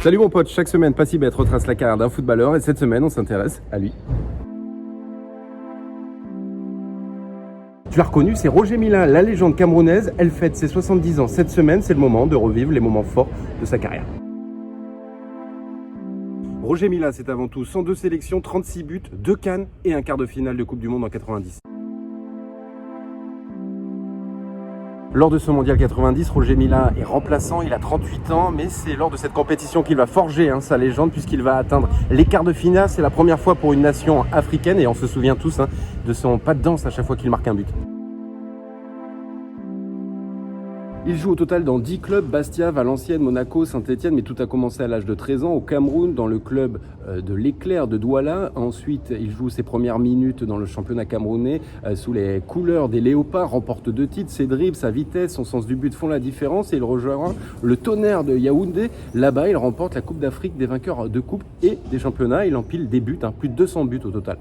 Salut mon pote, chaque semaine Passibet retrace la carrière d'un footballeur et cette semaine on s'intéresse à lui. Tu l'as reconnu, c'est Roger Milla, la légende camerounaise. Elle fête ses 70 ans cette semaine, c'est le moment de revivre les moments forts de sa carrière. Roger Milla, c'est avant tout 102 sélections, 36 buts, 2 CAN et un quart de finale de Coupe du Monde en 90. Lors de ce mondial 90, Roger Milla est remplaçant, il a 38 ans, mais c'est lors de cette compétition qu'il va forger sa légende puisqu'il va atteindre les quarts de finale. C'est la première fois pour une nation africaine et on se souvient tous de son pas de danse à chaque fois qu'il marque un but. Il joue au total dans 10 clubs, Bastia, Valenciennes, Monaco, Saint-Etienne, mais tout a commencé à l'âge de 13 ans au Cameroun, dans le club de l'Éclair de Douala. Ensuite, il joue ses premières minutes dans le championnat camerounais sous les couleurs des Léopards, remporte 2 titres, ses dribbles, sa vitesse, son sens du but font la différence et il rejoint le Tonnerre de Yaoundé. Là-bas, il remporte la Coupe d'Afrique des vainqueurs de Coupe et des championnats. Il empile des buts, plus de 200 buts au total.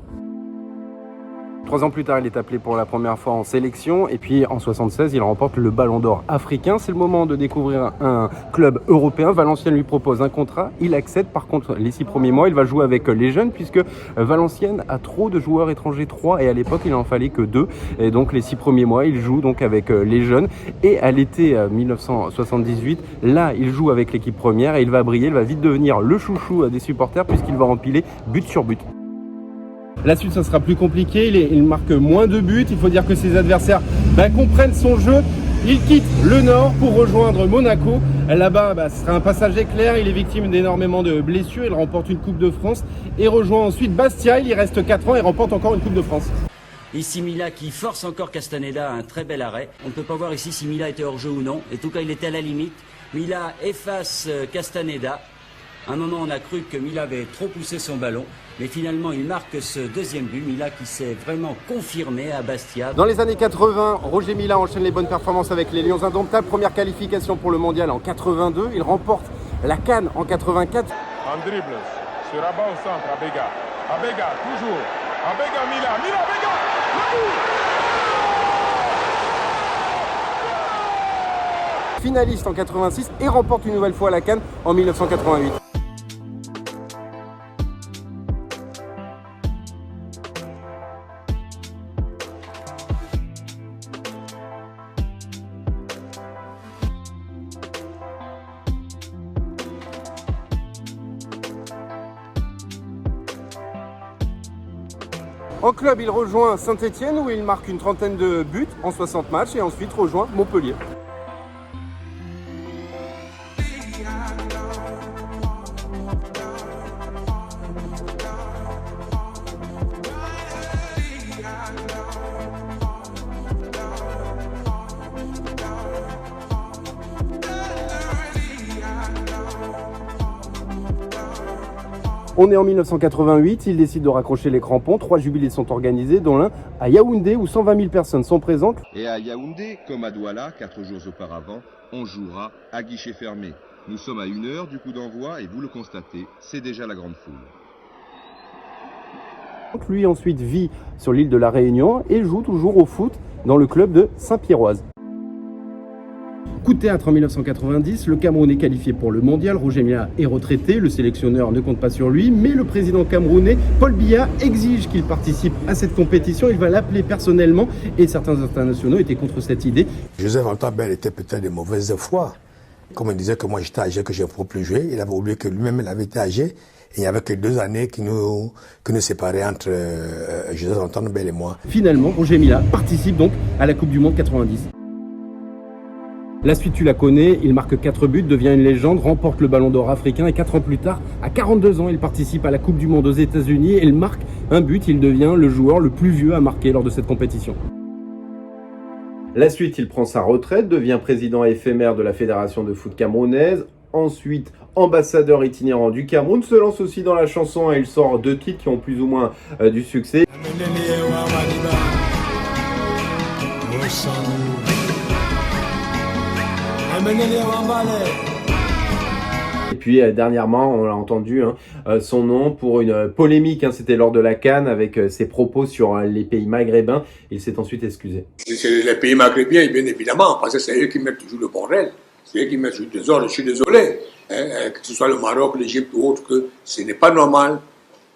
3 ans plus tard, il est appelé pour la première fois en sélection et puis en 76, il remporte le Ballon d'Or africain. C'est le moment de découvrir un club européen. Valenciennes lui propose un contrat, il accepte. Par contre, les 6 premiers mois, il va jouer avec les jeunes puisque Valenciennes a trop de joueurs étrangers, 3 et à l'époque, il en fallait que 2. Et donc les 6 premiers mois, il joue donc avec les jeunes. Et à l'été 1978, là, il joue avec l'équipe première et il va briller, il va vite devenir le chouchou des supporters puisqu'il va empiler but sur but. La suite, ça sera plus compliqué, il marque moins de buts, il faut dire que ses adversaires comprennent son jeu. Il quitte le Nord pour rejoindre Monaco. Là-bas, ce sera un passage éclair, il est victime d'énormément de blessures, il remporte une Coupe de France et rejoint ensuite Bastia, il y reste 4 ans et remporte encore une Coupe de France. Ici Milla qui force encore Castaneda à un très bel arrêt. On ne peut pas voir ici si Milla était hors jeu ou non, en tout cas il était à la limite. Milla efface Castaneda. À un moment, on a cru que Milla avait trop poussé son ballon, mais finalement, il marque ce deuxième but. Milla qui s'est vraiment confirmé à Bastia. Dans les années 80, Roger Milla enchaîne les bonnes performances avec les Lions indomptables. Première qualification pour le mondial en 82. Il remporte la CAN en 84. En dribble, sur rabat au centre, Abega. Abega, toujours. Abega, Milla, Milla, Abega. Finaliste en 86 et remporte une nouvelle fois la CAN en 1988. En club, il rejoint Saint-Etienne où il marque une trentaine de buts en 60 matchs et ensuite rejoint Montpellier. On est en 1988, il décide de raccrocher les crampons. 3 jubilés sont organisés, dont l'un à Yaoundé où 120 000 personnes sont présentes. Et à Yaoundé, comme à Douala, 4 jours auparavant, on jouera à guichet fermé. Nous sommes à 1 heure du coup d'envoi et vous le constatez, c'est déjà la grande foule. Lui ensuite vit sur l'île de la Réunion et joue toujours au foot dans le club de Saint-Pierroise. Coup de théâtre en 1990, le Cameroun est qualifié pour le mondial, Roger Milla est retraité, le sélectionneur ne compte pas sur lui, mais le président camerounais, Paul Biya, exige qu'il participe à cette compétition, il va l'appeler personnellement et certains internationaux étaient contre cette idée. Joseph Antoine était peut-être de mauvaise foi, comme il disait que moi j'étais âgé, que je ne pouvais plus jouer, il avait oublié que lui-même il avait été âgé, et il n'y avait que 2 années qui nous séparaient entre Joseph Antoine Bell et moi. Finalement, Roger Milla participe donc à la Coupe du Monde 90. La suite, tu la connais, il marque 4 buts, devient une légende, remporte le Ballon d'Or africain et 4 ans plus tard, à 42 ans, il participe à la Coupe du Monde aux États-Unis et il marque un but, il devient le joueur le plus vieux à marquer lors de cette compétition. La suite, il prend sa retraite, devient président éphémère de la Fédération de foot camerounaise, ensuite ambassadeur itinérant du Cameroun, se lance aussi dans la chanson et il sort 2 titres qui ont plus ou moins du succès. puis dernièrement, on l'a entendu son nom pour une polémique, c'était lors de la CAN avec ses propos sur les pays maghrébins. Il s'est ensuite excusé. C'est les pays maghrébins, bien évidemment, parce que c'est eux qui mettent toujours le bordel. C'est eux qui mettent toujours le désordre. Je suis désolé, que ce soit le Maroc, l'Égypte ou autre, que ce n'est pas normal.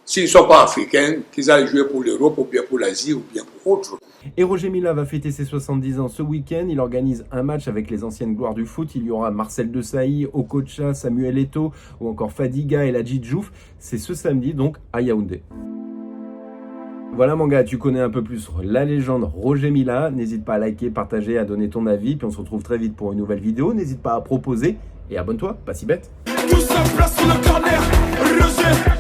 S'ils ne sont pas africains, qu'ils aillent jouer pour l'Europe ou bien pour l'Asie ou bien pour autre. Et Roger Milla va fêter ses 70 ans ce week-end. Il organise un match avec les anciennes gloires du foot. Il y aura Marcel Desailly, Okocha, Samuel Eto'o ou encore Fadiga et Ladji Diouf. C'est ce samedi donc à Yaoundé. Voilà mon gars, tu connais un peu plus la légende Roger Milla. N'hésite pas à liker, partager, à donner ton avis. Puis on se retrouve très vite pour une nouvelle vidéo. N'hésite pas à proposer et abonne-toi, pas si bête. Tout ça place sur le corner, Roger.